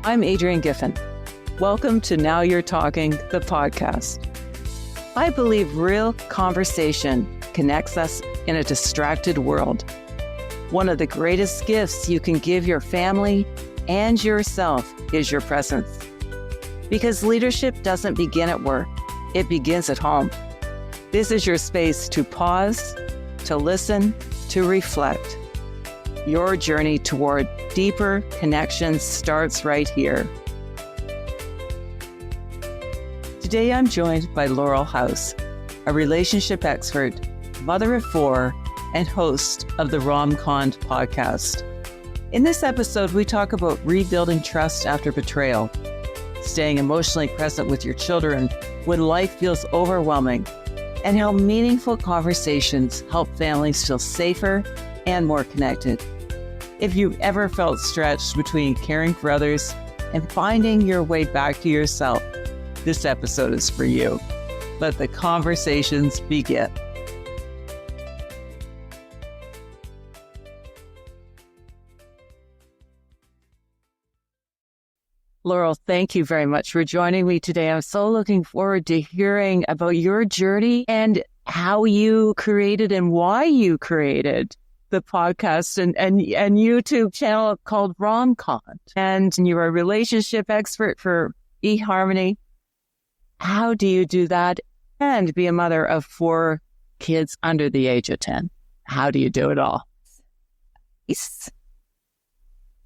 I'm Adrienne Giffen. Welcome to Now You're Talking, the podcast. I believe real conversation connects us in a distracted world. One of the greatest gifts you can give your family and yourself is your presence. Because leadership doesn't begin at work, it begins at home. This is your space to pause, to listen, to reflect. Your journey toward deeper connections starts right here. Today I'm joined by Laurel House, a relationship expert, mother of four, and host of the Rom-Con podcast. In this episode, we talk about rebuilding trust after betrayal, staying emotionally present with your children when life feels overwhelming, and how meaningful conversations help families feel safer and more connected. If you've ever felt stretched between caring for others and finding your way back to yourself, this episode is for you. Let the conversations begin. Laurel, thank you very much for joining me today. I'm so looking forward to hearing about your journey and how you created and why you created the podcast and YouTube channel called Rom-Con. And you're a relationship expert for eHarmony. How do you do that and be a mother of four kids under the age of 10? How do you do it all?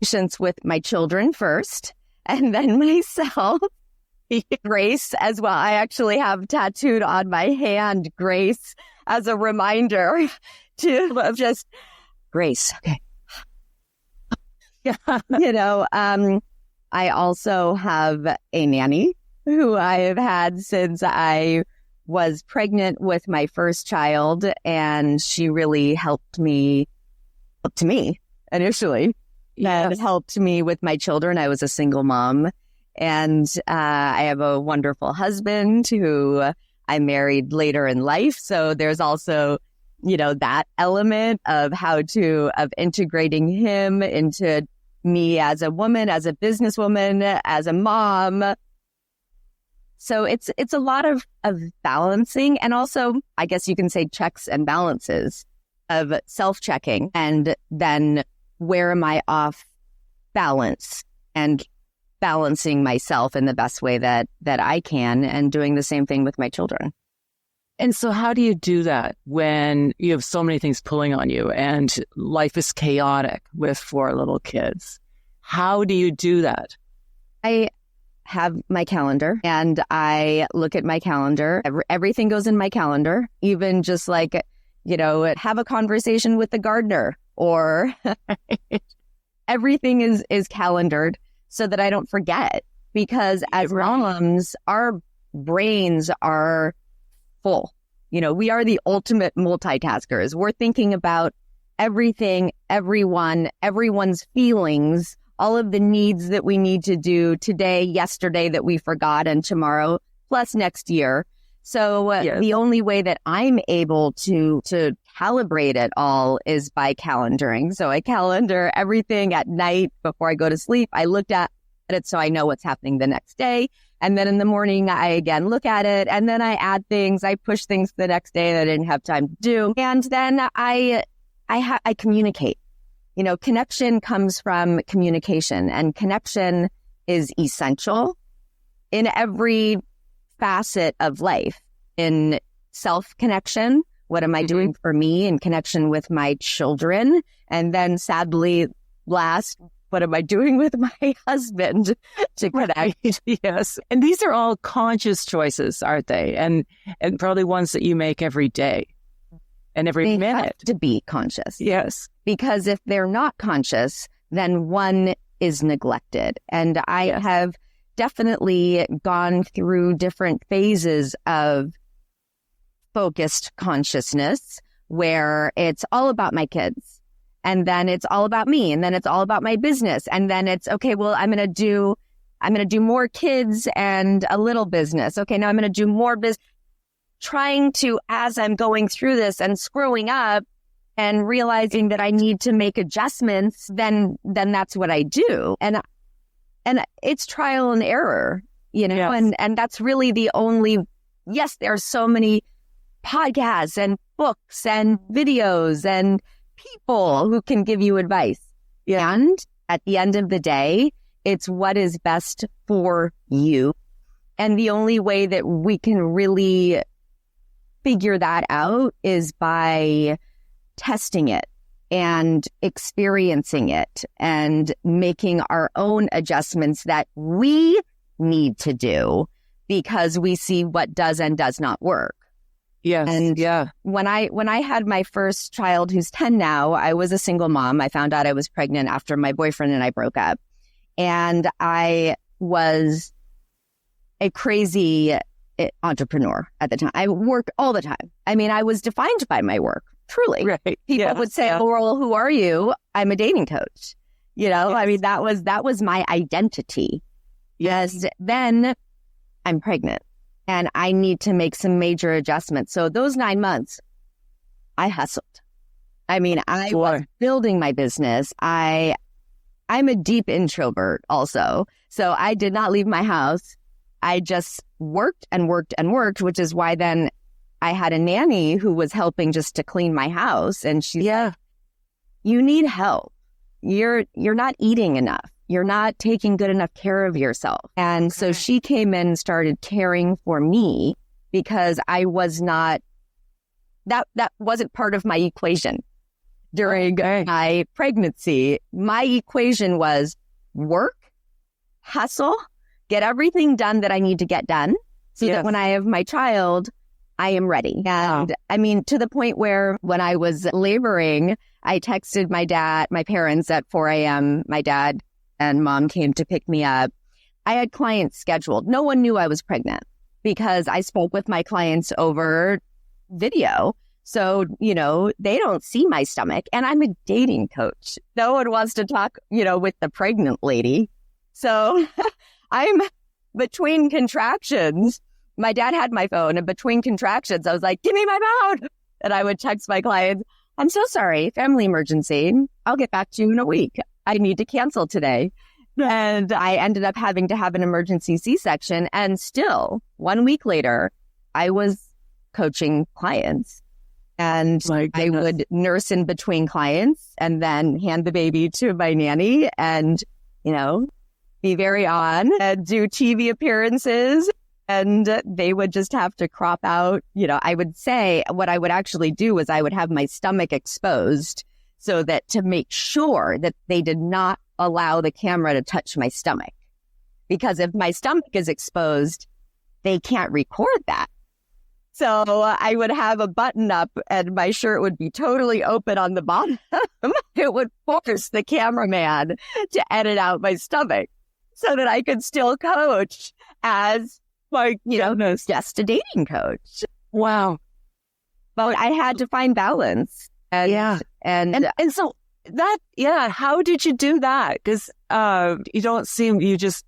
Patience with my children first, and then myself. Grace as well. I actually have tattooed on my hand, Grace, as a reminder to just Grace. Okay. Yeah. I also have a nanny who I have had since I was pregnant with my first child, and she really helped me initially. Yes. And helped me with my children. I was a single mom, and I have a wonderful husband who I married later in life. So there's also, that element of of integrating him into me as a woman, as a businesswoman, as a mom. So it's a lot of balancing, and also, I guess you can say, checks and balances of self-checking, and then where am I off balance, and balancing myself in the best way that I can, and doing the same thing with my children. And so how do you do that when you have so many things pulling on you and life is chaotic with four little kids? How do you do that? I have my calendar, and I look at my calendar. Everything goes in my calendar, even just like, have a conversation with the gardener, or everything is calendared so that I don't forget. Because as moms, our brains are full. We are the ultimate multitaskers. We're thinking about everything, everyone's feelings, all of the needs that we need to do today, yesterday that we forgot, and tomorrow, plus next year. So Yes. The only way that I'm able to calibrate it all is by calendaring. So I calendar everything at night before I go to sleep. I looked at it so I know what's happening the next day. And then in the morning, I again look at it, and then I add things. I push things the next day that I didn't have time to do. And then I communicate. Connection comes from communication, and connection is essential in every facet of life. In self-connection, what am I doing for me, in connection with my children? And then sadly, last, what am I doing with my husband to connect? Right. Yes. And these are all conscious choices, aren't they? And probably ones that you make every day and every minute. They have to be conscious. Yes. Because if they're not conscious, then one is neglected. And I Yes. have definitely gone through different phases of focused consciousness where it's all about my kids, and then it's all about me, and then it's all about my business, and then it's, okay, well, I'm going to do more kids and a little business. Okay, now I'm going to do more business. Trying to, as I'm going through this and screwing up and realizing that I need to make adjustments, then that's what I do. And And it's trial and error, Yes. and that's really the only, yes, there are so many podcasts and books and videos and people who can give you advice. Yeah. And at the end of the day, it's what is best for you. And the only way that we can really figure that out is by testing it and experiencing it and making our own adjustments that we need to do because we see what does and does not work. Yes. And yeah. when I had my first child, who's 10 now, I was a single mom. I found out I was pregnant after my boyfriend and I broke up. And I was a crazy entrepreneur at the time. I worked all the time. I mean, I was defined by my work, truly. Right. People would say, Laurel, who are you? I'm a dating coach. Yes. I mean, that was my identity. Yes. Then I'm pregnant. And I need to make some major adjustments. So those 9 months, I hustled. I mean, I was building my business. I'm a deep introvert also. So I did not leave my house. I just worked and worked and worked, which is why then I had a nanny who was helping just to clean my house. And she's like, you need help. You're not eating enough. You're not taking good enough care of yourself. And so she came in and started caring for me because I was not, that wasn't part of my equation during my pregnancy. My equation was work, hustle, get everything done that I need to get done so that when I have my child, I am ready. And I mean, to the point where when I was laboring, I texted my parents at 4 a.m. My dad and mom came to pick me up. I had clients scheduled. No one knew I was pregnant because I spoke with my clients over video. So, they don't see my stomach. And I'm a dating coach. No one wants to talk, with the pregnant lady. So I'm between contractions. My dad had my phone, and between contractions, I was like, give me my phone. And I would text my clients, I'm so sorry, family emergency. I'll get back to you in a week. I need to cancel today. And I ended up having to have an emergency C-section. And still, 1 week later, I was coaching clients. And I would nurse in between clients and then hand the baby to my nanny and, be very on and do TV appearances. And they would just have to crop out. I would say what I would actually do was I would have my stomach exposed so that to make sure that they did not allow the camera to touch my stomach. Because if my stomach is exposed, they can't record that. So I would have a button up and my shirt would be totally open on the bottom. It would force the cameraman to edit out my stomach so that I could still coach as, just a dating coach. Wow. But I had to find balance. And so that, how did you do that? Because you don't seem,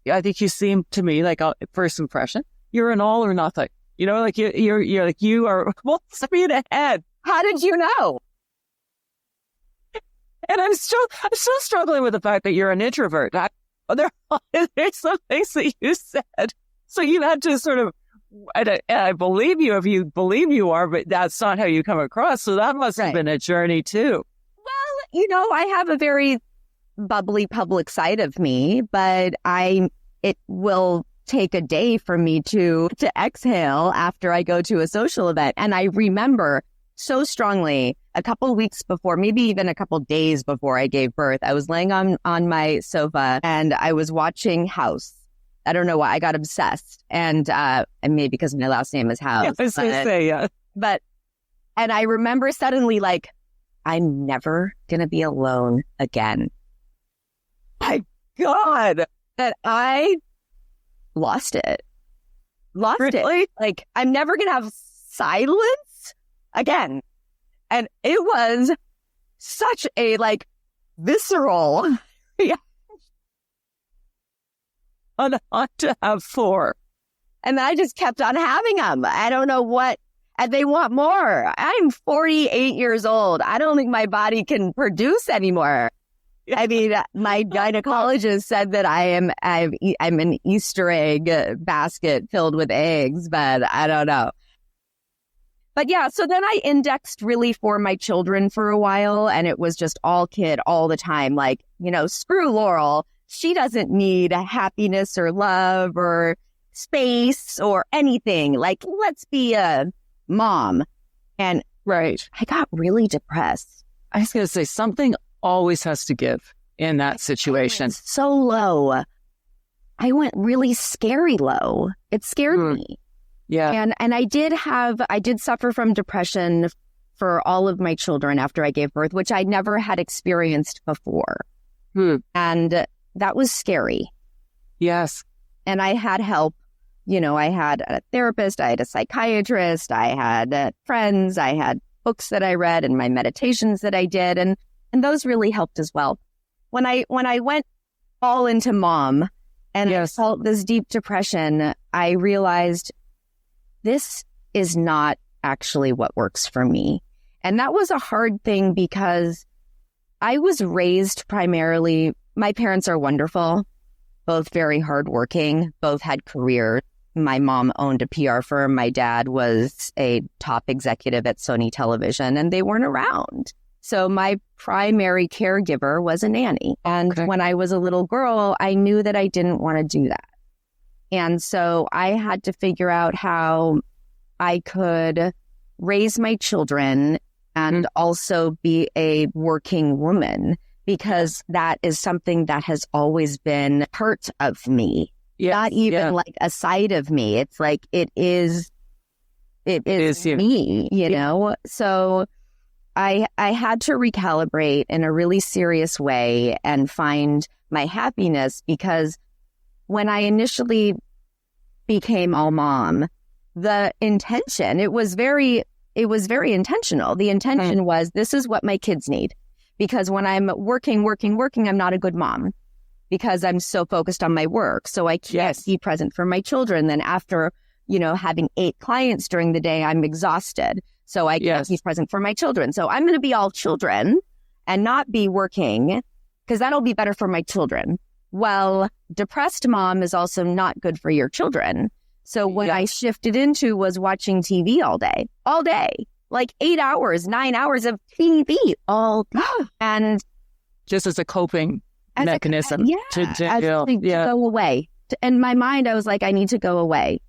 I think you seem to me like a first impression, you're an all or nothing. You're like, you are full speed ahead. How did you know? And I'm still struggling with the fact that you're an introvert. There's some things that you said. So you had to sort of, I believe you if you believe you are, but that's not how you come across. So that must have been a journey too. Well, I have a very bubbly public side of me, but it will take a day for me to exhale after I go to a social event. And I remember so strongly a couple weeks before, maybe even a couple days before I gave birth, I was laying on my sofa and I was watching House. I don't know why I got obsessed. And maybe because my last name is House. Yeah, I was going to say, and I remember suddenly like, I'm never going to be alone again. My God, that I lost it. Really? Like, I'm never going to have silence again. And it was such a visceral on to have 4. And I just kept on having them. I don't know what, and they want more. I'm 48 years old. I don't think my body can produce anymore. I mean, my gynecologist said that I'm an Easter egg basket filled with eggs, but I don't know. But yeah, so then I indexed really for my children for a while, and it was just all kid all the time. Like, screw Laurel. She doesn't need happiness or love or space or anything. Like, let's be a mom. And Right. I got really depressed. I was going to say, something always has to give in that situation. So low. I went really scary low. It scared me. Yeah. And I did suffer from depression for all of my children after I gave birth, which I never had experienced before. And that was scary. Yes. And I had help. I had a therapist, I had a psychiatrist, I had friends, I had books that I read and my meditations that I did. And those really helped as well. When I went all into mom and I felt this deep depression, I realized this is not actually what works for me. And that was a hard thing because I was raised primarily, my parents are wonderful, both very hardworking, both had careers. My mom owned a PR firm. My dad was a top executive at Sony Television, and they weren't around. So my primary caregiver was a nanny. And when I was a little girl, I knew that I didn't want to do that. And so I had to figure out how I could raise my children and also be a working woman, because that is something that has always been part of me. Not even like a side of me. It's like it is me, So I had to recalibrate in a really serious way and find my happiness, because when I initially became all mom, the intention, it was very intentional. The intention was, this is what my kids need, because when I'm working, I'm not a good mom, because I'm so focused on my work. So I can't be present for my children. Then after, having 8 clients during the day, I'm exhausted. So I can't be present for my children. So I'm going to be all children and not be working, because that'll be better for my children. Well, depressed mom is also not good for your children. So what I shifted into was watching TV all day, like 8 hours, 9 hours of TV all day. And just as a coping mechanism to go away. In my mind, I was like, I need to go away.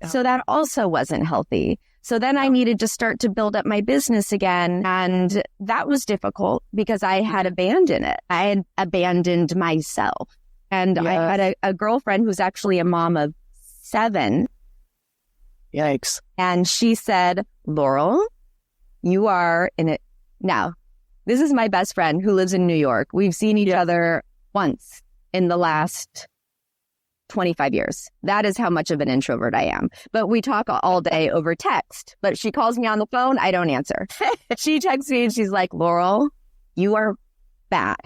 So that also wasn't healthy. So then I needed to start to build up my business again. And that was difficult because I had abandoned it. I had abandoned myself. And I had a girlfriend who's actually a mom of 7. Yikes. And she said, Laurel, you are in it. Now, this is my best friend who lives in New York. We've seen each other once in the last 25 years. That is how much of an introvert I am. But we talk all day over text. But she calls me on the phone, I don't answer. She texts me and she's like, Laurel, you are bad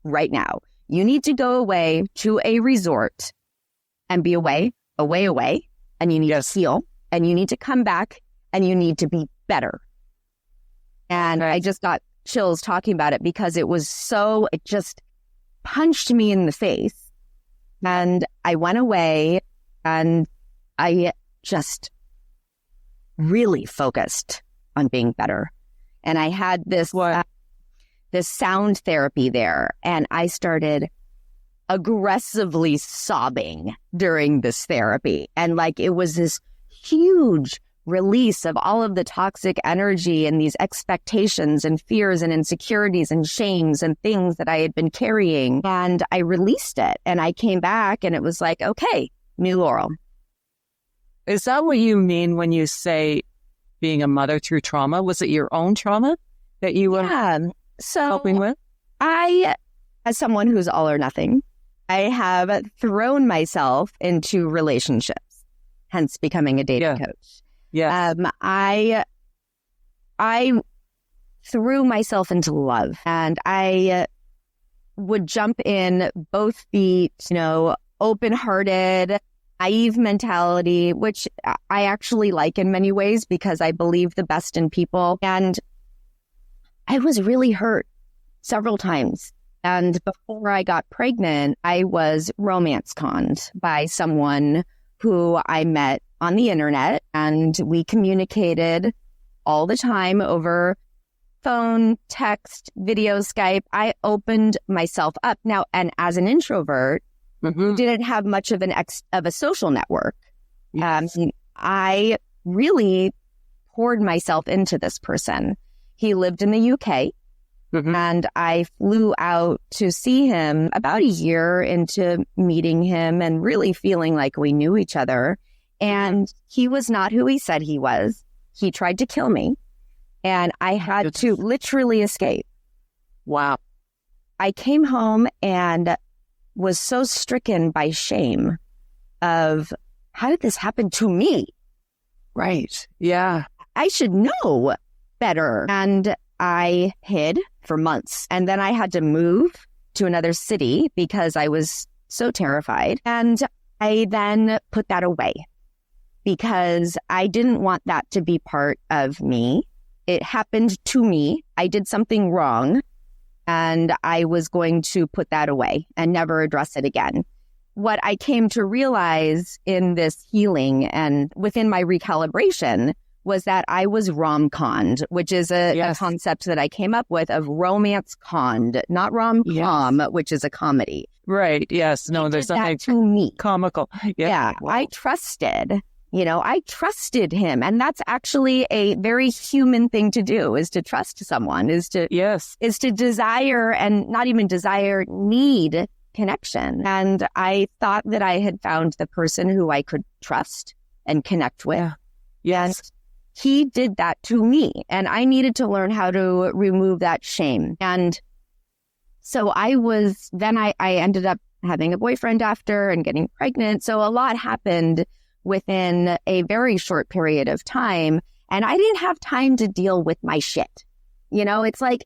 right now. You need to go away to a resort and be away. And you need to heal. And you need to come back and you need to be better. And I just got chills talking about it, because it just punched me in the face. And I went away and I just really focused on being better. And I had this sound therapy there, and I started aggressively sobbing during this therapy. And it was this huge release of all of the toxic energy and these expectations and fears and insecurities and shames and things that I had been carrying. And I released it, and I came back, and it was like, okay, new Laurel. Is that what you mean when you say being a mother through trauma? Was it your own trauma that you were helping with? I, as someone who's all or nothing, I have thrown myself into relationships, hence becoming a dating coach. Yeah. I threw myself into love, and I would jump in both feet, open-hearted, naive mentality, which I actually like in many ways because I believe the best in people. And I was really hurt several times. And before I got pregnant, I was romance conned by someone who I met on the internet, and we communicated all the time over phone, text, video, Skype. I opened myself up. Now, and as an introvert, didn't have much of a social network. Yes. I really poured myself into this person. He lived in the UK, and I flew out to see him about a year into meeting him and really feeling like we knew each other. And he was not who he said he was. He tried to kill me, and I had to literally escape. Wow. I came home and was so stricken by shame of, how did this happen to me? Right. Yeah. I should know better. And I hid for months. And then I had to move to another city because I was so terrified. And I then put that away because I didn't want that to be part of me. It happened to me. I did something wrong, and I was going to put that away and never address it again. What I came to realize in this healing and within my recalibration was that I was rom-conned, which is a concept that I came up with of romance conned, not rom-com, which is a comedy. Right. Yes. No, there's something to me. Comical. Yeah. Wow. I trusted him. And that's actually a very human thing to do, is to trust someone, is to desire, and not even desire, need connection. And I thought that I had found the person who I could trust and connect with. Yeah. Yes. And he did that to me, and I needed to learn how to remove that shame. And so I ended up having a boyfriend after and getting pregnant. So a lot happened within a very short period of time, and I didn't have time to deal with my shit. It's like,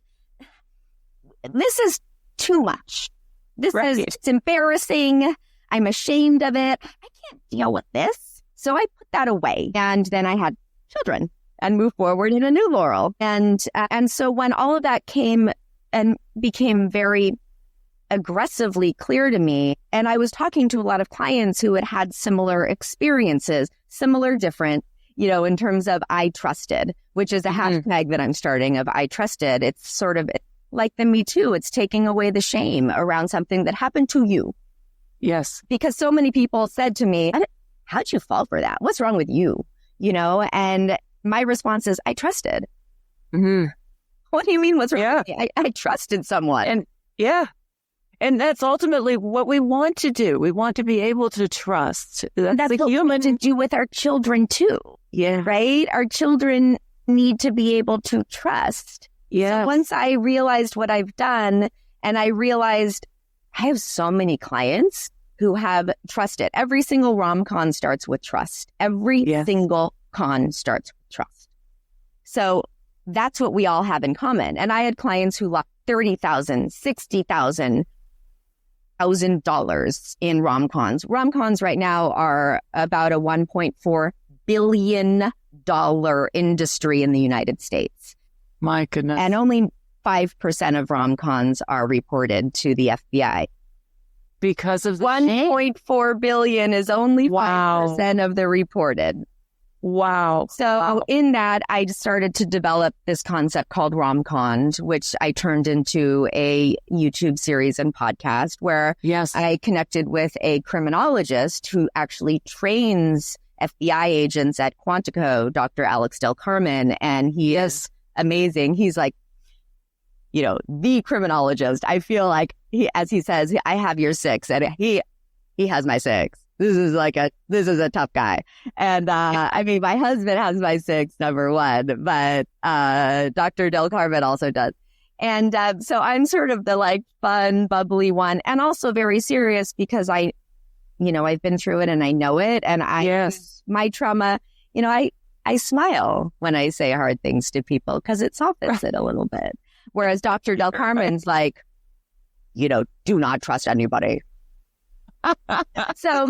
this is too much. It's embarrassing. I'm ashamed of it. I can't deal with this. So I put that away. And then I had children and moved forward in a new Laurel. And so when all of that came and became very aggressively clear to me, and I was talking to a lot of clients who had had similar experiences, similar, different, in terms of I trusted, which is a hashtag that I'm starting of I trusted. It's sort of like the Me Too. It's taking away the shame around something that happened to you. Yes. Because so many people said to me, how'd you fall for that? What's wrong with you? And my response is, I trusted. What do you mean what's wrong with me? I trusted someone. And that's ultimately what we want to do. We want to be able to trust. That's what we want to do with our children too. Yeah. Right? Our children need to be able to trust. Yeah. So once I realized what I've done, and I realized I have so many clients who have trusted. Every single rom-con starts with trust. Every single con starts with trust. So that's what we all have in common. And I had clients who lost $30,000, $60,000, $1,000 in rom-cons. Rom-cons right now are about a $1.4 billion industry in the United States. My goodness. And only 5% of rom-cons are reported to the FBI. Because of the 1.4 billion is only 5% of the reported. Wow. So in that, I started to develop this concept called rom-cons, which I turned into a YouTube series and podcast where I connected with a criminologist who actually trains FBI agents at Quantico, Dr. Alex Del Carmen. And he is amazing. He's like, the criminologist. I feel like as he says, I have your 6, and he has my 6. This is a tough guy. And, my husband has my 6, number 1, but, Dr. Del Carmen also does. And, so I'm sort of the fun, bubbly one, and also very serious because I've been through it and I know it. And my trauma, I smile when I say hard things to people because it softens it a little bit. Whereas Dr. Del Carmen's do not trust anybody. So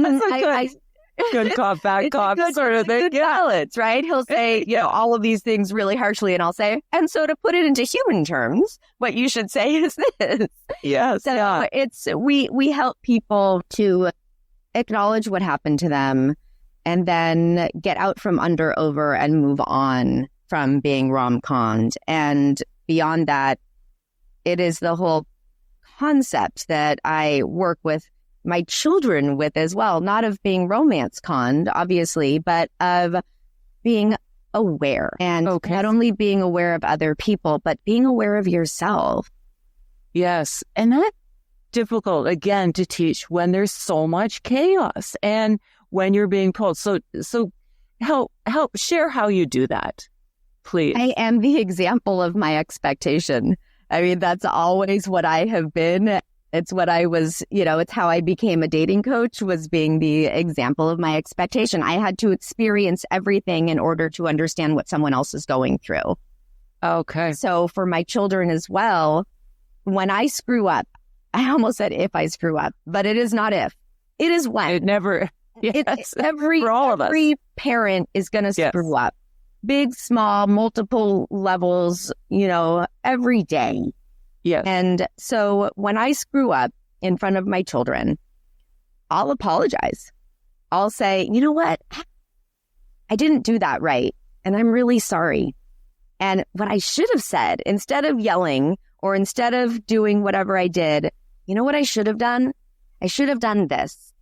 good cop, bad cop sort of thing. Good balance, right? He'll say, all of these things really harshly, and I'll say, and so to put it into human terms, what you should say is this. Yes. So it's, we help people to acknowledge what happened to them and then get out from under, over, and move on from being rom-conned. And beyond that, it is the whole concept that I work with my children with as well, not of being romance conned, obviously, but of being aware. And not only being aware of other people, but being aware of yourself. Yes. And that's difficult, again, to teach when there's so much chaos and when you're being pulled. So help share how you do that, please. I am the example of my expectation. I mean, that's always what I have been. It's what I was, it's how I became a dating coach, was being the example of my expectation. I had to experience everything in order to understand what someone else is going through. Okay. So for my children as well, when I screw up, I almost said if I screw up, but it is not if. It is when. It never, yes. Every parent is going to screw up. Big, small, multiple levels, every day. Yes. And so when I screw up in front of my children, I'll apologize. I'll say, you know what? I didn't do that right. And I'm really sorry. And what I should have said, instead of yelling or instead of doing whatever I did, you know what I should have done? I should have done this.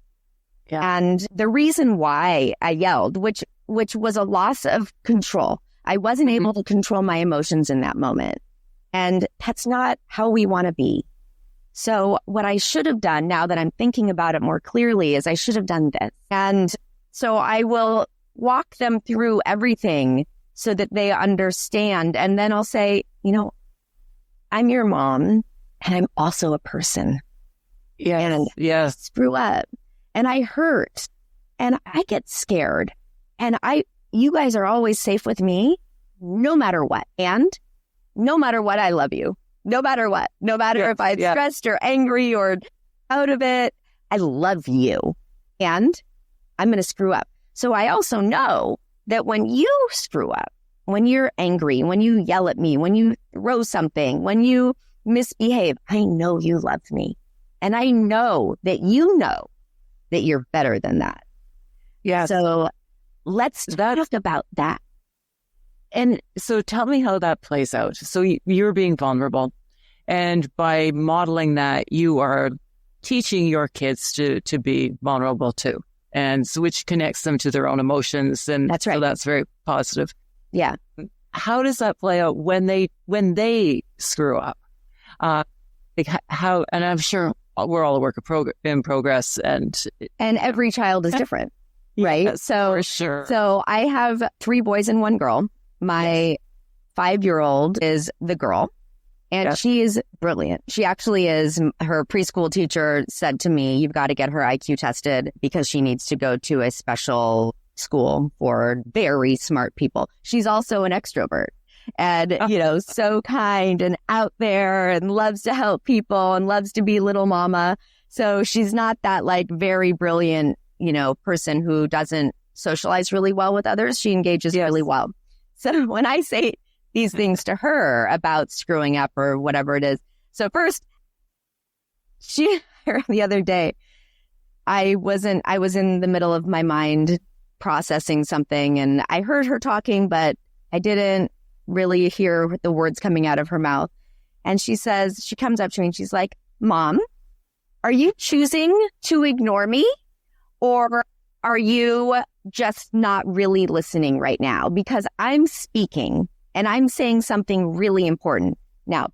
Yeah. And the reason why I yelled, which was a loss of control. I wasn't able to control my emotions in that moment. And that's not how we want to be. So what I should have done, now that I'm thinking about it more clearly, is I should have done this. And so I will walk them through everything so that they understand. And then I'll say, I'm your mom and I'm also a person. Yes. And screw up. And I hurt and I get scared. And you guys are always safe with me, no matter what. And no matter what, I love you. No matter what. No matter if I'm stressed or angry or out of it, I love you. And I'm going to screw up. So I also know that when you screw up, when you're angry, when you yell at me, when you throw something, when you misbehave, I know you love me. And I know that you're better than that. Yeah. So let's talk about that. And so tell me how that plays out. So you're being vulnerable. And by modeling that, you are teaching your kids to be vulnerable too. And so which connects them to their own emotions. And that's right. So that's very positive. Yeah. How does that play out when they screw up? How, and I'm sure we're all a work in progress. And every child is different. Right. Yes, so for sure. So I have 3 boys and 1 girl. My 5-year-old is the girl, and she is brilliant. She actually is. Her preschool teacher said to me, you've got to get her IQ tested because she needs to go to a special school for very smart people. She's also an extrovert and, so kind and out there and loves to help people and loves to be little mama. So she's not that very brilliant, person who doesn't socialize really well with others. She engages really well. So when I say these things to her about screwing up or whatever it is, so first, the other day, I was in the middle of my mind processing something and I heard her talking, but I didn't really hear the words coming out of her mouth. And she comes up to me and she's like, Mom, are you choosing to ignore me? Or are you just not really listening right now? Because I'm speaking and I'm saying something really important. Now,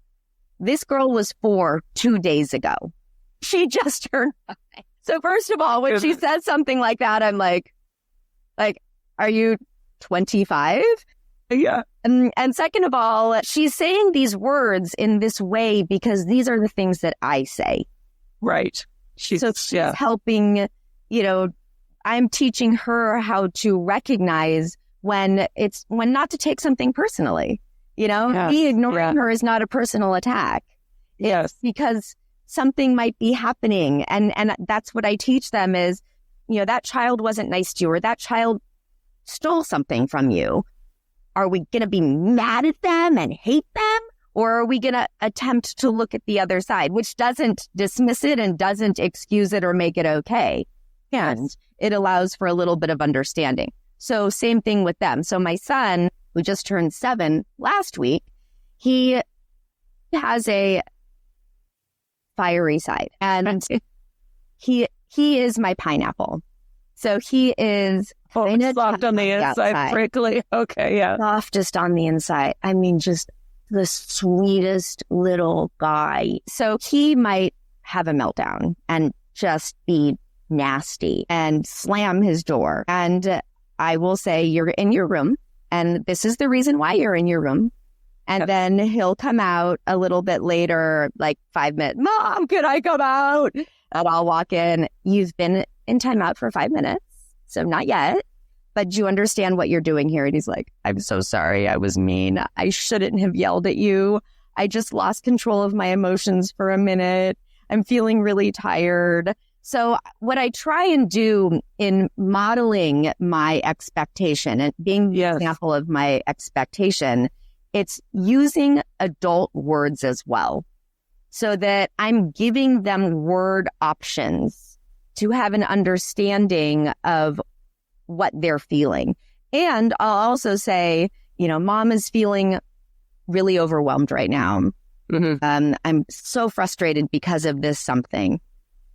this girl was 4 2 days ago. She just turned 5. So first of all, when she says something like that, I'm like, are you 25? Yeah. And second of all, she's saying these words in this way because these are the things that I say. Right. She's helping, I'm teaching her how to recognize when not to take something personally. Me ignoring her is not a personal attack. Yes. It's because something might be happening. And that's what I teach them is that child wasn't nice to you, or that child stole something from you. Are we going to be mad at them and hate them? Or are we going to attempt to look at the other side, which doesn't dismiss it and doesn't excuse it or make it okay? And it allows for a little bit of understanding. So same thing with them. So my son, who just turned 7 last week, he has a fiery side, and he is my pineapple. So he is soft on the inside, prickly. Okay, yeah. Softest on the inside. I mean, just the sweetest little guy. So he might have a meltdown and just be nasty and slam his door. And I will say, you're in your room, and this is the reason why you're in your room. And then he'll come out a little bit later, like 5 minutes. Mom, can I come out? And I'll walk in. You've been in timeout for 5 minutes, so not yet. But do you understand what you're doing here? And he's like, I'm so sorry. I was mean. I shouldn't have yelled at you. I just lost control of my emotions for a minute. I'm feeling really tired. So what I try and do in modeling my expectation and being the example of my expectation, it's using adult words as well, so that I'm giving them word options to have an understanding of what they're feeling. And I'll also say, Mom is feeling really overwhelmed right now. Mm-hmm. I'm so frustrated because of this something.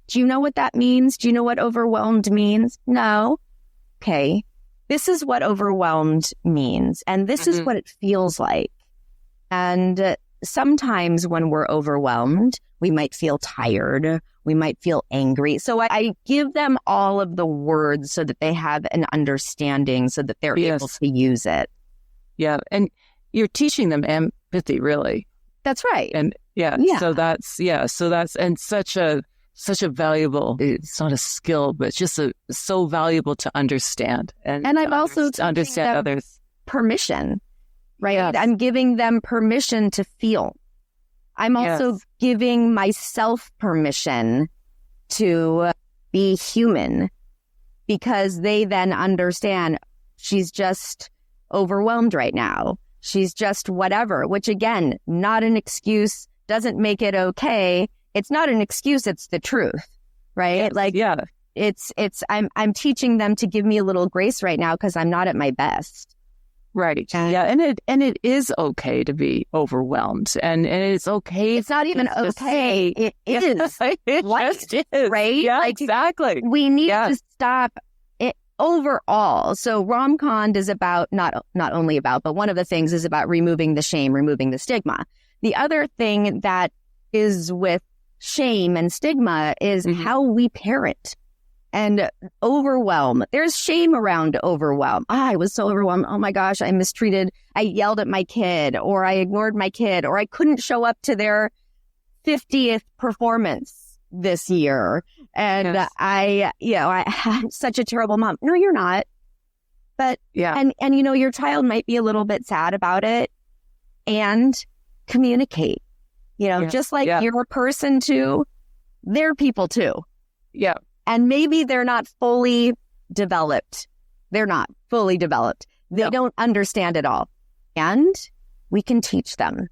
Do you know what that means? Do you know what overwhelmed means? No. Okay. This is what overwhelmed means. And this is what it feels like. And sometimes when we're overwhelmed, we might feel tired. We might feel angry. So I give them all of the words so that they have an understanding, so that they're able to use it. Yeah. And you're teaching them empathy, really. That's right. And so that's and such a valuable, it's not a skill, but it's just so valuable to understand. And I'm also understand others. Permission, right? Yes. I'm giving them permission to feel. I'm also giving myself permission to be human, because they then understand she's just overwhelmed right now. She's just whatever, which again, not an excuse, doesn't make it okay. It's not an excuse, it's the truth, right? I'm teaching them to give me a little grace right now because I'm not at my best. Right. And it is okay to be overwhelmed, and it's okay. It's not even okay. It is. It just is. Right? Yeah, exactly. We need to stop it overall. So RomCon is about not only about, but one of the things is about removing the shame, removing the stigma. The other thing that is with shame and stigma is how we parent. And overwhelm. There's shame around overwhelm. I was so overwhelmed. Oh my gosh, I mistreated. I yelled at my kid, or I ignored my kid, or I couldn't show up to their 50th performance this year. And I had such a terrible mom. No, you're not. But and your child might be a little bit sad about it, and communicate. Just like you're a person too, they're people too. Yeah. And maybe they're not fully developed. They're not fully developed. They don't understand it all. And we can teach them.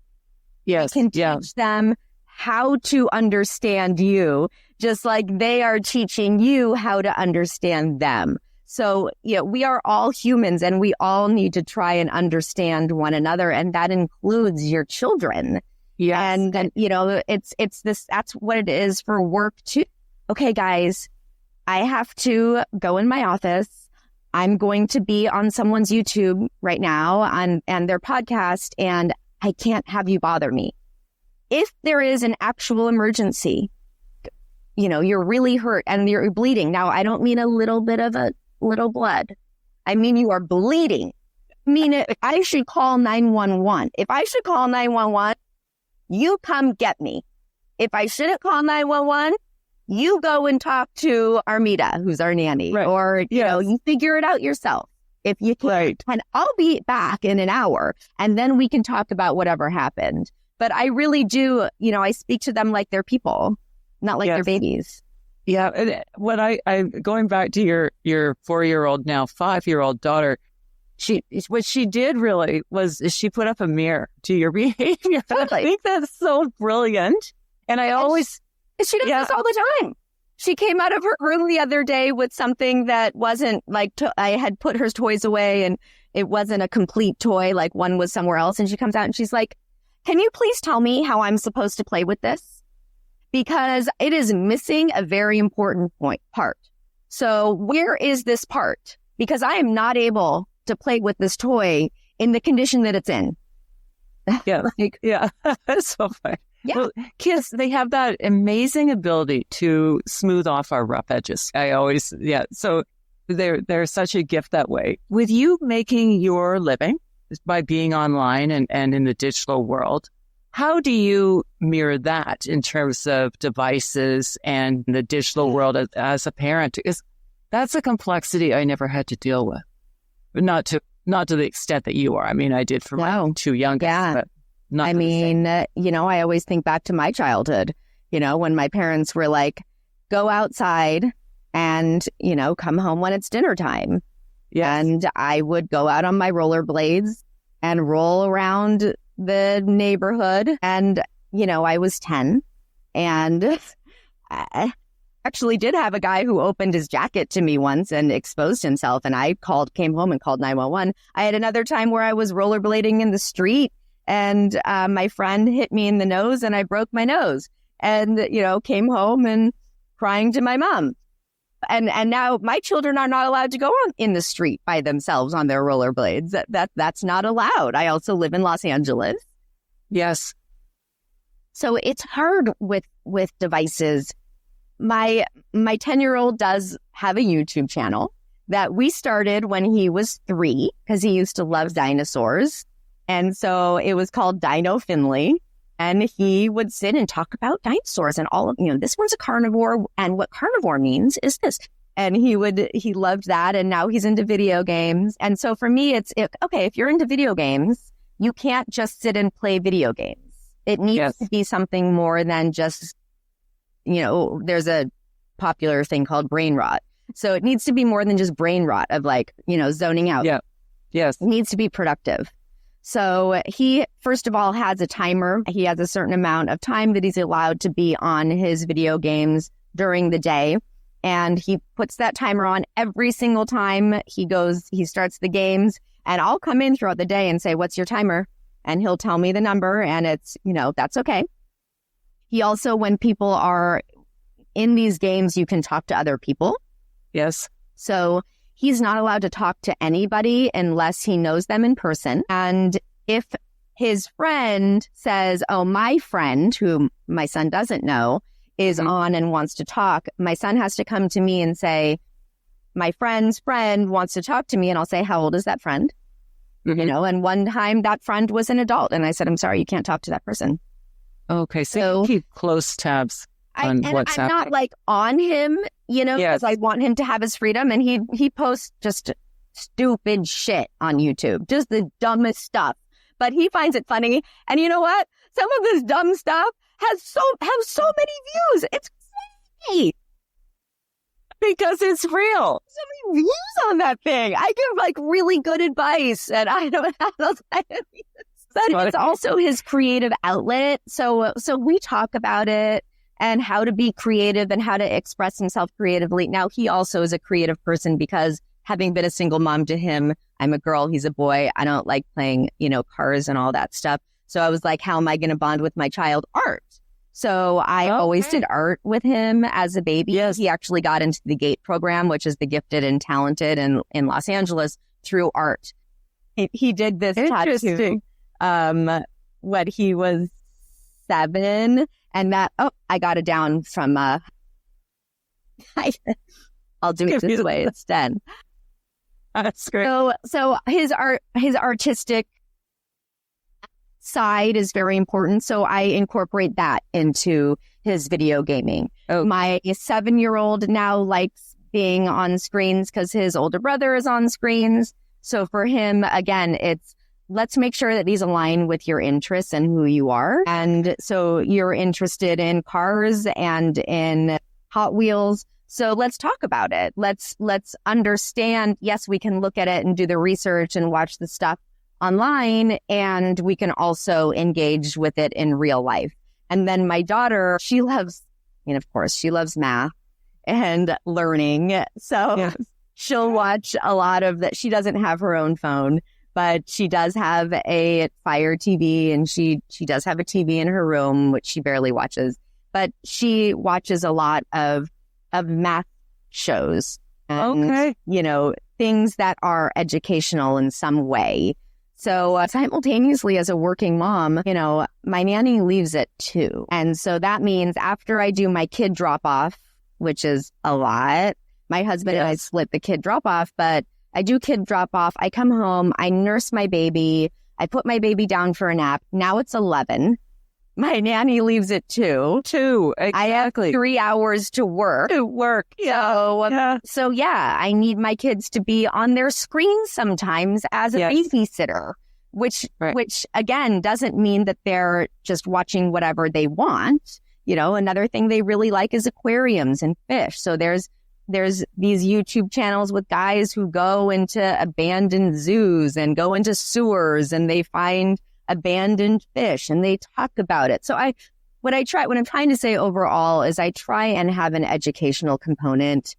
Yes. We can teach them how to understand you, just like they are teaching you how to understand them. So, we are all humans, and we all need to try and understand one another. And that includes your children. Yes. And then, it's this, that's what it is for work too. Okay, guys. I have to go in my office. I'm going to be on someone's YouTube right now and their podcast, and I can't have you bother me. If there is an actual emergency, you're really hurt and you're bleeding. Now, I don't mean a little bit of a little blood. I mean, you are bleeding. I mean, I should call 911. If I should call 911, you come get me. If I shouldn't call 911, you go and talk to Armida, who's our nanny, or, you figure it out yourself if you can. Right. And I'll be back in an hour, and then we can talk about whatever happened. But I really do, I speak to them like they're people, not like they're babies. Yeah. And when I going back to your 4-year-old, now 5-year-old daughter, what she did really was she put up a mirror to your behavior. Totally. I think that's so brilliant. And I always, she does this all the time. She came out of her room the other day with something that wasn't like, I had put her toys away and it wasn't a complete toy, like one was somewhere else. And she comes out and she's like, can you please tell me how I'm supposed to play with this? Because it is missing a very important part. So where is this part? Because I am not able to play with this toy in the condition that it's in. Yeah. Yeah. That's so funny. Yeah. Well, kids, they have that amazing ability to smooth off our rough edges. So they're such a gift that way. With you making your living by being online and in the digital world, how do you mirror that in terms of devices and the digital world as a parent? Because that's a complexity I never had to deal with, but not to the extent that you are. I mean, I did for my 2 youngest, but not. I mean, I always think back to my childhood, when my parents were like, go outside and, come home when it's dinner time. Yes. And I would go out on my rollerblades and roll around the neighborhood. And, I was 10 and I actually did have a guy who opened his jacket to me once and exposed himself. And I came home and called 911. I had another time where I was rollerblading in the street and my friend hit me in the nose and I broke my nose and, came home and crying to my mom. And now my children are not allowed to go on in the street by themselves on their rollerblades. That's not allowed. I also live in Los Angeles. Yes. So it's hard with devices. My 10-year-old does have a YouTube channel that we started when he was 3 because he used to love dinosaurs. And so it was called Dino Finley. And he would sit and talk about dinosaurs and all of, this one's a carnivore. And what carnivore means is this. And he loved that. And now he's into video games. And so for me, if you're into video games, you can't just sit and play video games. It needs to be something more than just, there's a popular thing called brain rot. So it needs to be more than just brain rot of zoning out. Yeah. Yes. It needs to be productive. So he, first of all, has a timer. He has a certain amount of time that he's allowed to be on his video games during the day. And he puts that timer on every single time he starts the games. And I'll come in throughout the day and say, what's your timer? And he'll tell me the number and it's, that's okay. He also, when people are in these games, you can talk to other people. Yes. So he's not allowed to talk to anybody unless he knows them in person. And if his friend says, oh, my friend, whom my son doesn't know, is on and wants to talk, my son has to come to me and say, my friend's friend wants to talk to me. And I'll say, how old is that friend? And one time that friend was an adult. And I said, I'm sorry, you can't talk to that person. Okay. So you keep close tabs on what's happening. I'm not on him, because I want him to have his freedom. And he posts just stupid shit on YouTube, just the dumbest stuff. But he finds it funny. And you know what? Some of this dumb stuff have so many views. It's crazy. Because it's real. So many views on that thing. I give really good advice and I don't have those. But it's also his creative outlet. So we talk about it and how to be creative and how to express himself creatively. Now, he also is a creative person because having been a single mom to him, I'm a girl, he's a boy. I don't like playing, cars and all that stuff. So I was like, how am I going to bond with my child? Art. So I always did art with him as a baby. Yes. He actually got into the GATE program, which is the gifted and talented in Los Angeles through art. He did this tattoo when he was 7. And I got it down from, I'll do it this way instead. That's great. So his artistic side is very important. So I incorporate that into his video gaming. Oh. My 7-year-old now likes being on screens because his older brother is on screens. So for him, again, it's let's make sure that these align with your interests and who you are. And so you're interested in cars and in Hot Wheels. So let's talk about it. Let's understand. Yes, we can look at it and do the research and watch the stuff online, and we can also engage with it in real life. And then my daughter, she loves math and learning. So she'll watch a lot of that. She doesn't have her own phone, but she does have a Fire TV, and she does have a TV in her room, which she barely watches. But she watches a lot of math shows and, things that are educational in some way. So simultaneously, as a working mom, my nanny leaves at 2. And so that means after I do my kid drop off, which is a lot, my husband and I split the kid drop off, but I do kid drop off. I come home, I nurse my baby. I put my baby down for a nap. Now it's 11. My nanny leaves at 2. 2, exactly. I have 3 hours to work. So I need my kids to be on their screen sometimes as a babysitter, which again doesn't mean that they're just watching whatever they want. Another thing they really like is aquariums and fish. So there's these YouTube channels with guys who go into abandoned zoos and go into sewers, and they find abandoned fish and they talk about it. So what I'm trying to say overall is I try and have an educational component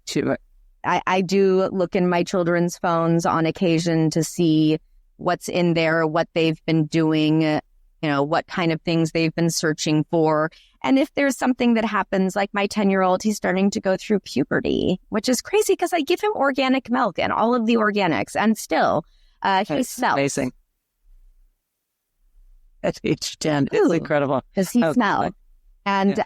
to it. I do look in my children's phones on occasion to see what's in there, what they've been doing, what kind of things they've been searching for. And if there's something that happens, like my 10-year-old, he's starting to go through puberty, which is crazy because I give him organic milk and all of the organics, and still he smells. Amazing. At age 10. It's incredible. Does he smell? And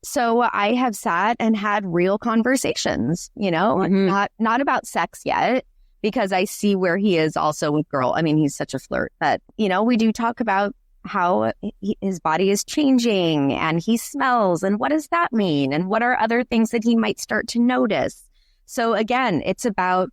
so I have sat and had real conversations, not about sex yet, because I see where he is also with girl. I mean, he's such a flirt, but, we do talk about how his body is changing and he smells, and what does that mean? And what are other things that he might start to notice? So again, it's about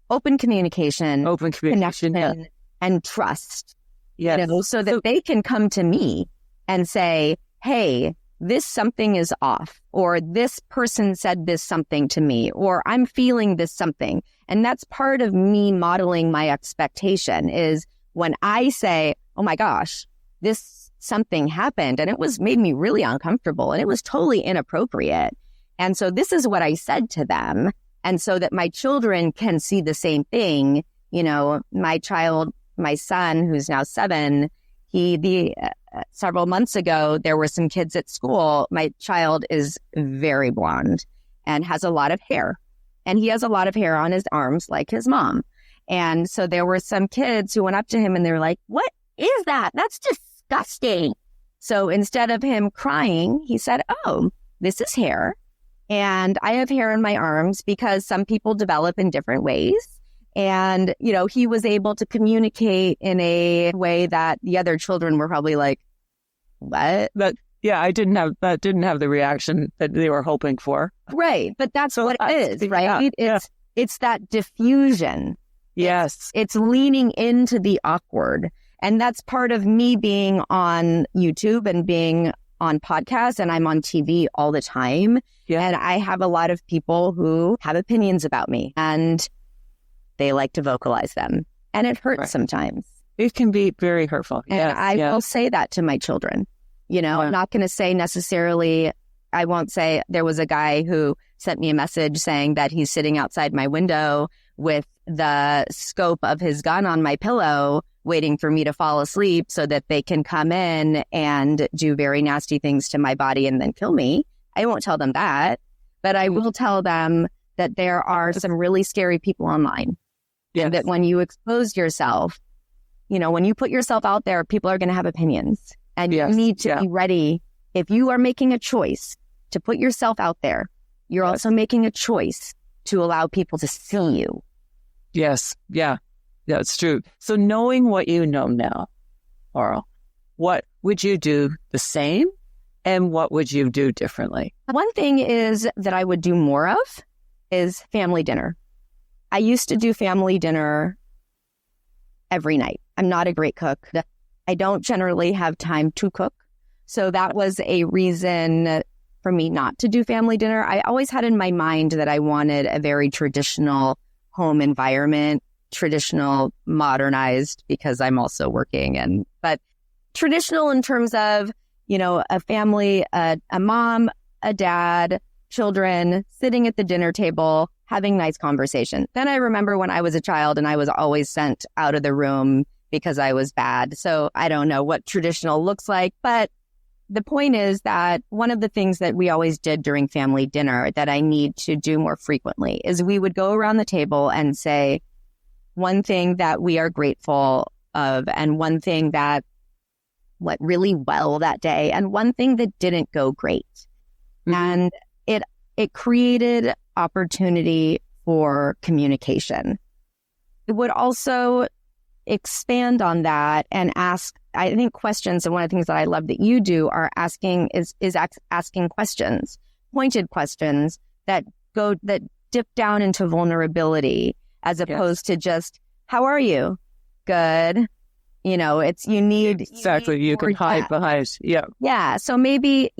open communication, connection, and trust. Yes. So that they can come to me and say, hey, this something is off, or this person said this something to me, or I'm feeling this something. And that's part of me modeling my expectation is when I say, oh my gosh, this something happened and it made me really uncomfortable and it was totally inappropriate. And so this is what I said to them. And so that my children can see the same thing, my son, who's now 7, several months ago, there were some kids at school. My child is very blonde and has a lot of hair. And he has a lot of hair on his arms like his mom. And so there were some kids who went up to him and they were like, what is that? That's disgusting. So instead of him crying, he said, oh, this is hair. And I have hair in my arms because some people develop in different ways. And, he was able to communicate in a way that the other children were probably like, what? I didn't have the reaction that they were hoping for. Right. But that's what it is, right? It's that diffusion. Yes. It's leaning into the awkward. And that's part of me being on YouTube and being on podcasts, and I'm on TV all the time. Yeah. And I have a lot of people who have opinions about me, and they like to vocalize them. And it hurts sometimes. It can be very hurtful. And I will say that to my children. I'm not going to say necessarily, I won't say there was a guy who sent me a message saying that he's sitting outside my window with the scope of his gun on my pillow, waiting for me to fall asleep so that they can come in and do very nasty things to my body and then kill me. I won't tell them that, but I will tell them that there are some really scary people online. Yes. And that when you expose yourself, when you put yourself out there, people are going to have opinions. And you need to be ready. If you are making a choice to put yourself out there, you're also making a choice to allow people to see you. Yes. Yeah. That's true. So knowing what you know now, Laurel, what would you do the same and what would you do differently? One thing is that I would do more of is family dinner. I used to do family dinner every night. I'm not a great cook. I don't generally have time to cook. So that was a reason for me not to do family dinner. I always had in my mind that I wanted a very traditional home environment, traditional, modernized, because I'm also working, but traditional in terms of, a family, a mom, a dad, children sitting at the dinner table, having nice conversation. Then I remember when I was a child and I was always sent out of the room because I was bad. So I don't know what traditional looks like, but the point is that one of the things that we always did during family dinner that I need to do more frequently is we would go around the table and say one thing that we are grateful of and one thing that went really well that day and one thing that didn't go great. Mm-hmm. And it created opportunity for communication. It would also expand on that and ask, I think, questions. And one of the things that I love that you do are asking questions, pointed questions that dip down into vulnerability as opposed to just, how are you? Good. You need exactly. You can hide behind. Yeah. Yeah. So maybe,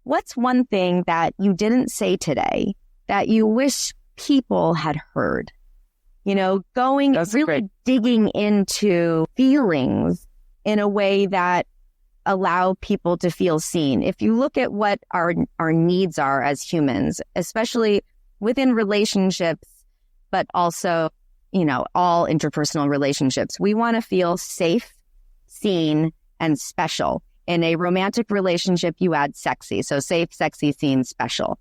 what's one thing that you didn't say today that you wish people had heard? Digging into feelings in a way that allow people to feel seen. If you look at what our needs are as humans, especially within relationships, but also, all interpersonal relationships, we want to feel safe, seen, and special. In a romantic relationship, you add sexy. So safe, sexy, seen, special.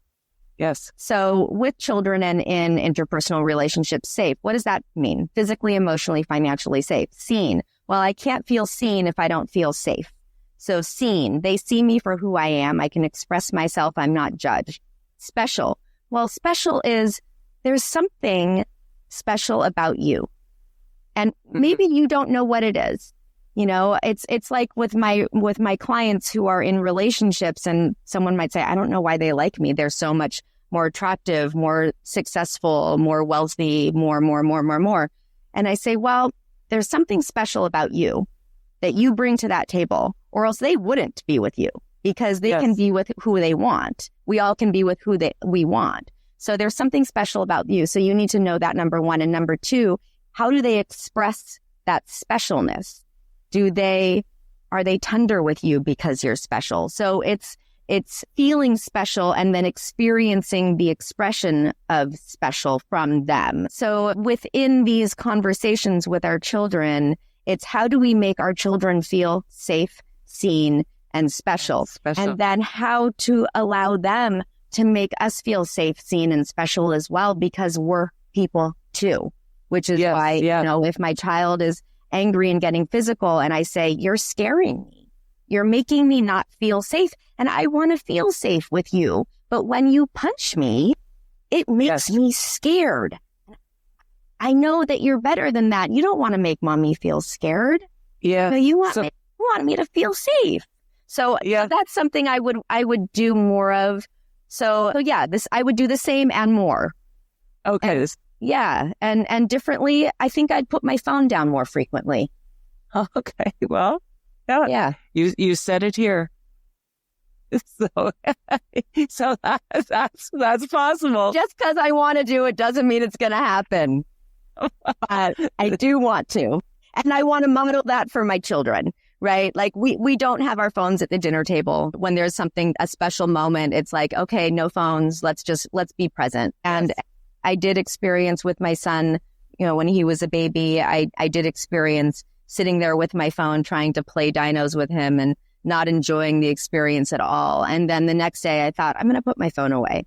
Yes. So with children and in interpersonal relationships, safe, what does that mean? Physically, emotionally, financially safe. Seen. Well, I can't feel seen if I don't feel safe. So seen, they see me for who I am. I can express myself. I'm not judged. Special. Well, special is there's something special about you. And maybe you don't know what it is. It's like with my clients who are in relationships and someone might say, I don't know why they like me. They're so much more attractive, more successful, more wealthy, more. And I say, well, there's something special about you that you bring to that table, or else they wouldn't be with you because they can be with who they want. We all can be with who we want. So there's something special about you. So you need to know that, number one. And number two, how do they express that specialness? Are they tender with you because you're special? So it's feeling special and then experiencing the expression of special from them. So within these conversations with our children, it's how do we make our children feel safe, seen, and special? And then how to allow them to make us feel safe, seen, and special as well, because we're people too, which is why, if my child is angry and getting physical and I say, you're scaring me, you're making me not feel safe, and I want to feel safe with you. But when you punch me, it makes me scared. I know that you're better than that. You don't want to make mommy feel scared. Yeah. No, you want me to feel safe. So that's something I would do more of. So I would do the same and more. Okay. And differently, I think I'd put my phone down more frequently. Okay. Well, you said it here. So that's possible. Just because I want to do it doesn't mean it's going to happen. I do want to. And I want to model that for my children, right? Like we don't have our phones at the dinner table. When there's a special moment, it's like, okay, no phones. Let's be present. And I did experience with my son, when he was a baby, I did experience sitting there with my phone, trying to play dinos with him and not enjoying the experience at all. And then the next day I thought, I'm going to put my phone away.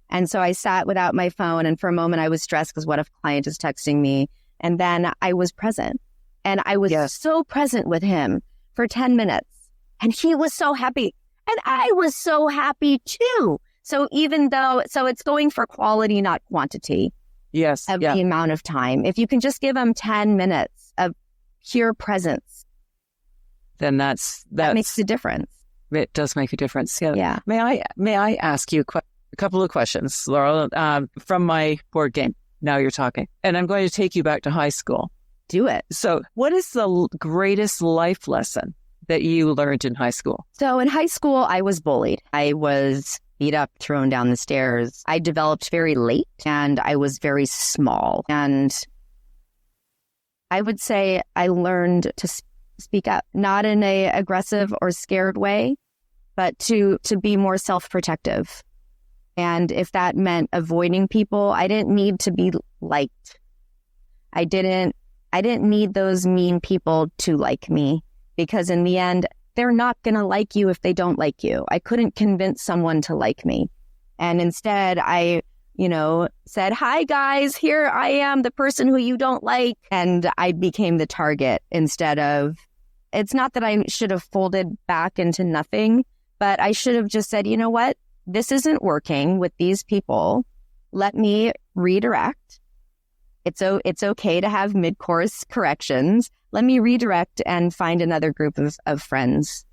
And so I sat without my phone. And for a moment I was stressed because what if a client is texting me? And then I was present. And I was so present with him for 10 minutes. And he was so happy. And I was so happy too. So it's going for quality, not quantity. Yes. Of the amount of time. If you can just give them 10 minutes of pure presence, then that makes a difference. It does make a difference. Yeah. May I ask you a couple of questions, Laurel, from my board game? Now you're talking. And I'm going to take you back to high school. Do it. So what is the greatest life lesson that you learned in high school? So in high school, I was bullied. I was beat up, thrown down the stairs. I developed very late and I was very small. And I would say I learned to speak up, not in a aggressive or scared way, but to be more self-protective. And if that meant avoiding people, I didn't need to be liked. I didn't need those mean people to like me, because in the end, they're not going to like you if they don't like you. I couldn't convince someone to like me. And instead, I, said, hi, guys, here I am, the person who you don't like. And I became the target instead of, it's not that I should have folded back into nothing, but I should have just said, you know what? This isn't working with these people. Let me redirect. It's okay to have mid-course corrections. Let me redirect and find another group of friends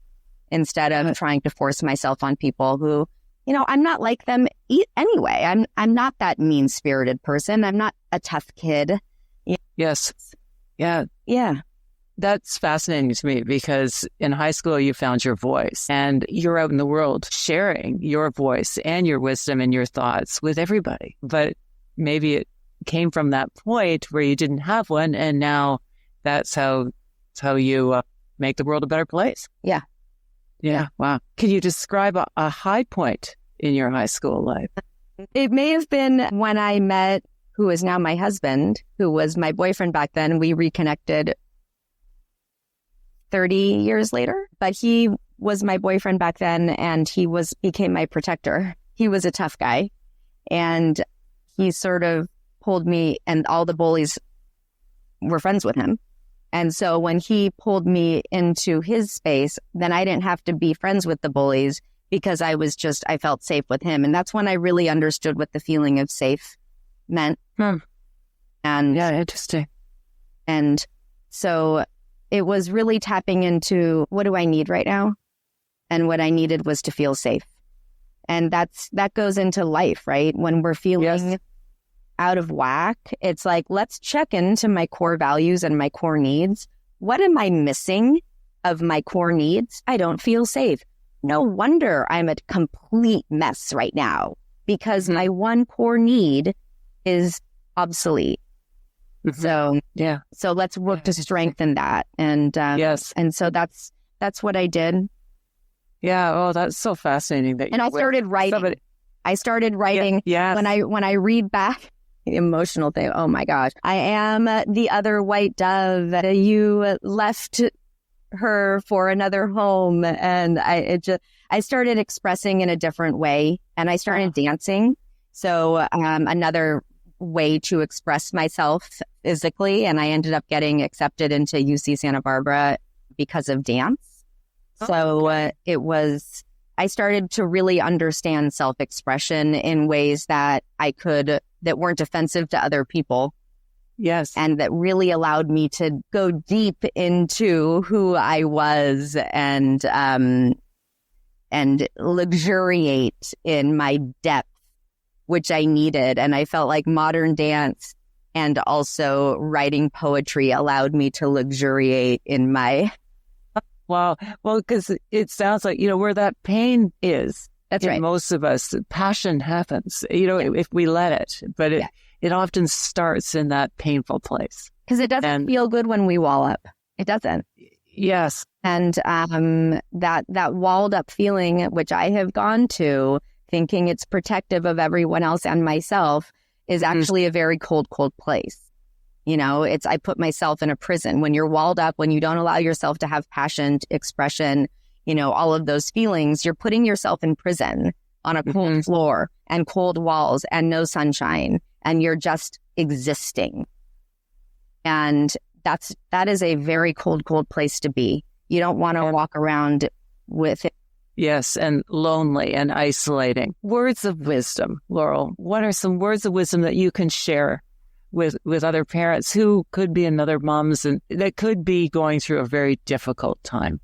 instead of trying to force myself on people who, I'm not like them anyway. I'm not that mean-spirited person. I'm not a tough kid. Yes. Yeah. Yeah. That's fascinating to me, because in high school, you found your voice and you're out in the world sharing your voice and your wisdom and your thoughts with everybody. But maybe it came from that point where you didn't have one, and now that's how you make the world a better place. Yeah. Yeah. Wow. Can you describe a high point in your high school life? It may have been when I met who is now my husband, who was my boyfriend back then. We reconnected 30 years later, but he was my boyfriend back then, and he became my protector. He was a tough guy, and he sort of pulled me, and all the bullies were friends with him. And so when he pulled me into his space, then I didn't have to be friends with the bullies, because I felt safe with him. And that's when I really understood what the feeling of safe meant. And yeah, interesting. And so it was really tapping into, what do I need right now? And what I needed was to feel safe. And that goes into life, right? When we're feeling out of whack, it's like, let's check into my core values and my core needs. What am I missing of my core needs? I don't feel safe. No wonder I'm a complete mess right now, because my one core need is obsolete. So let's work to strengthen that. And and so that's what I did. Yeah. Oh, that's so fascinating. I started writing. I started writing. Yeah. When I read back the emotional thing, oh my gosh, I am the other white dove. You left her for another home, and I started expressing in a different way, and I started dancing. So another way to express myself physically, and I ended up getting accepted into UC Santa Barbara because of dance. I started to really understand self-expression in ways that that weren't offensive to other people. Yes. And that really allowed me to go deep into who I was and luxuriate in my depth, which I needed. And I felt like modern dance and also writing poetry allowed me to luxuriate in my... Wow. Well, because it sounds like, where that pain is. That's right. Most of us, passion happens, if we let it. But it often starts in that painful place. Because it doesn't feel good when we wall up. It doesn't. Yes. And that walled up feeling, which I have gone to, thinking it's protective of everyone else and myself, is actually a very cold, cold place. I put myself in a prison. When you're walled up, when you don't allow yourself to have passion, expression, all of those feelings, you're putting yourself in prison on a cold floor and cold walls and no sunshine, and you're just existing. And that is a very cold, cold place to be. You don't want to walk around with it. Yes, and lonely and isolating. Words of wisdom, Laurel. What are some words of wisdom that you can share with other parents who could be another moms and that could be going through a very difficult time?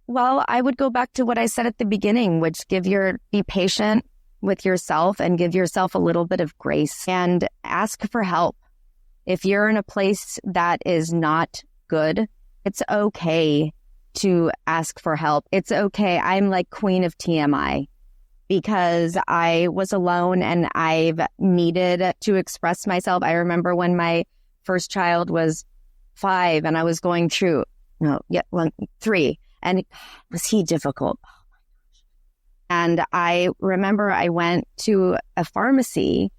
Well, I would go back to what I said at the beginning, which be patient with yourself and give yourself a little bit of grace and ask for help. If you're in a place that is not good, It's okay to ask for help. It's okay. I'm like queen of TMI because I was alone and I've needed to express myself. I remember when my first child was 5 and I was going through, 3. And was he difficult? And I remember I went to a pharmacy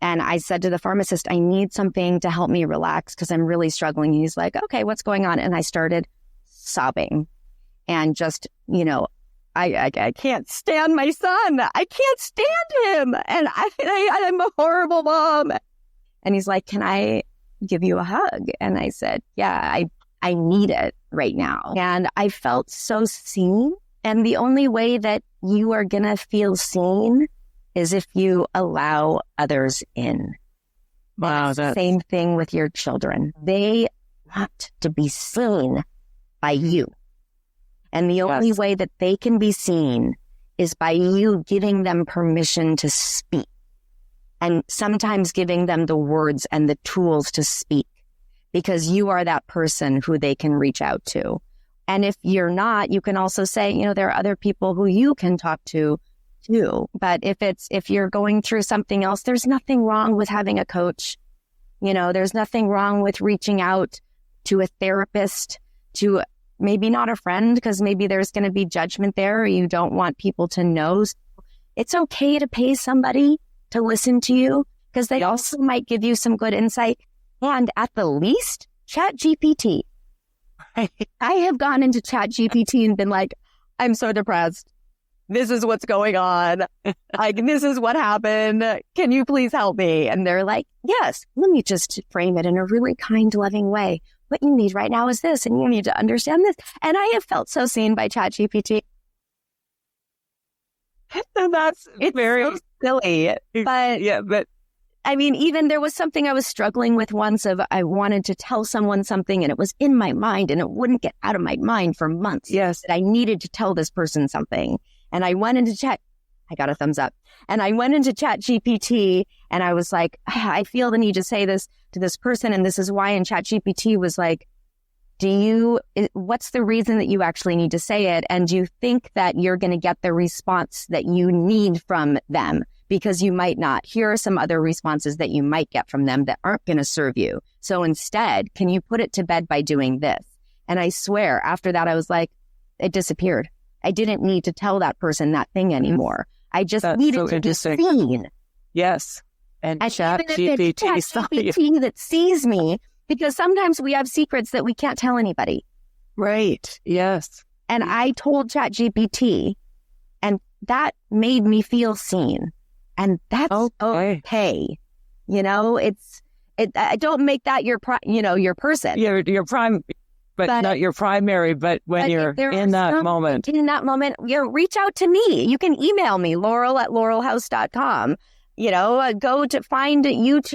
and I said to the pharmacist, I need something to help me relax because I'm really struggling. He's like, okay, what's going on? And I started sobbing and just, I can't stand my son. I can't stand him. And I'm a horrible mom. And he's like, can I give you a hug? And I said, yeah, I need it right now. And I felt so seen. And the only way that you are going to feel seen is if you allow others in. Wow. That's the same thing with your children. They want to be seen by you. And the only way that they can be seen is by you giving them permission to speak. And sometimes giving them the words and the tools to speak. Because you are that person who they can reach out to. And if you're not, you can also say, there are other people who you can talk to too. But if you're going through something else, there's nothing wrong with having a coach. There's nothing wrong with reaching out to a therapist, to maybe not a friend, because maybe there's going to be judgment there or you don't want people to know. It's okay to pay somebody to listen to you because they also might give you some good insight. And at the least, ChatGPT. I have gone into ChatGPT and been like, I'm so depressed. This is what's going on. This is what happened. Can you please help me? And they're like, yes, let me just frame it in a really kind, loving way. What you need right now is this, and you need to understand this. And I have felt so seen by ChatGPT. It's very so silly. But I mean, even there was something I was struggling with once of I wanted to tell someone something and it was in my mind and it wouldn't get out of my mind for months. Yes. That I needed to tell this person something. And I went into I got a thumbs up. And I went into ChatGPT and I was like, I feel the need to say this to this person. And this is why. And ChatGPT was like, what's the reason that you actually need to say it? And do you think that you're going to get the response that you need from them? Because you might not. Here are some other responses that you might get from them that aren't going to serve you. So instead, can you put it to bed by doing this? And I swear, after that, I was like, it disappeared. I didn't need to tell that person that thing anymore. I just needed to be seen. Yes. And ChatGPT that sees me, because sometimes we have secrets that we can't tell anybody. Right. Yes. And I told ChatGPT, and that made me feel seen. And that's okay. I don't make that your person. Your prime, but not your primary, but when you're in that moment. In that moment, reach out to me. You can email me, Laurel@laurelhouse.com. Go to find YouTube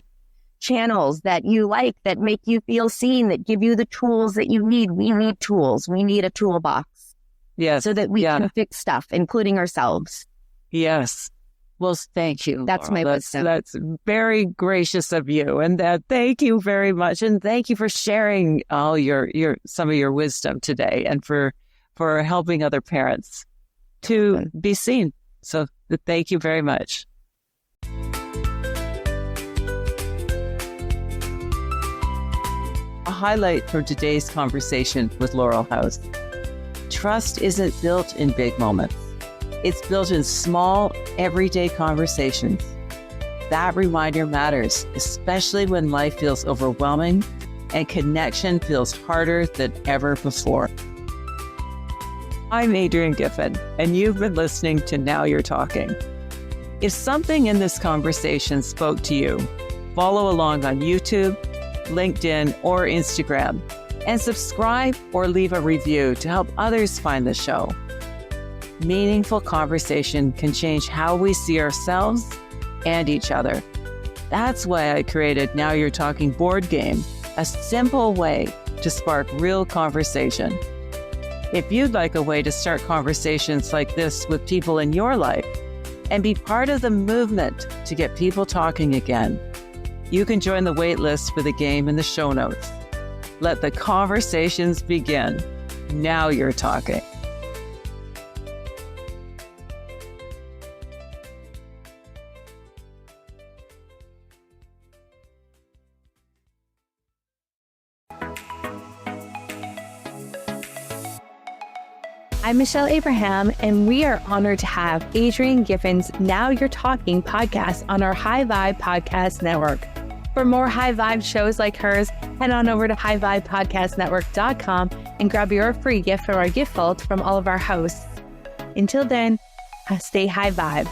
channels that you like, that make you feel seen, that give you the tools that you need. We need tools. We need a toolbox. Yes. So that we can fix stuff, including ourselves. Yes. Well, thank you. That's Laurel. my wisdom. That's very gracious of you. And thank you very much. And thank you for sharing all some of your wisdom today and for helping other parents to be seen. So thank you very much. A highlight from today's conversation with Laurel House. Trust isn't built in big moments. It's built in small, everyday conversations. That reminder matters, especially when life feels overwhelming and connection feels harder than ever before. I'm Adrienne Giffen, and you've been listening to Now You're Talking. If something in this conversation spoke to you, follow along on YouTube, LinkedIn, or Instagram, and subscribe or leave a review to help others find the show. Meaningful conversation can change how we see ourselves and each other. That's why I created Now You're Talking board game, a simple way to spark real conversation. If you'd like a way to start conversations like this with people in your life and be part of the movement to get people talking again, you can join the wait list for the game in the show notes. Let the conversations begin. Now you're talking. I'm Michelle Abraham, and we are honored to have Adrienne Giffen's Now You're Talking podcast on our High Vibe Podcast Network. For more high vibe shows like hers, head on over to highvibepodcastnetwork.com and grab your free gift from our gift vault from all of our hosts. Until then, stay high vibe.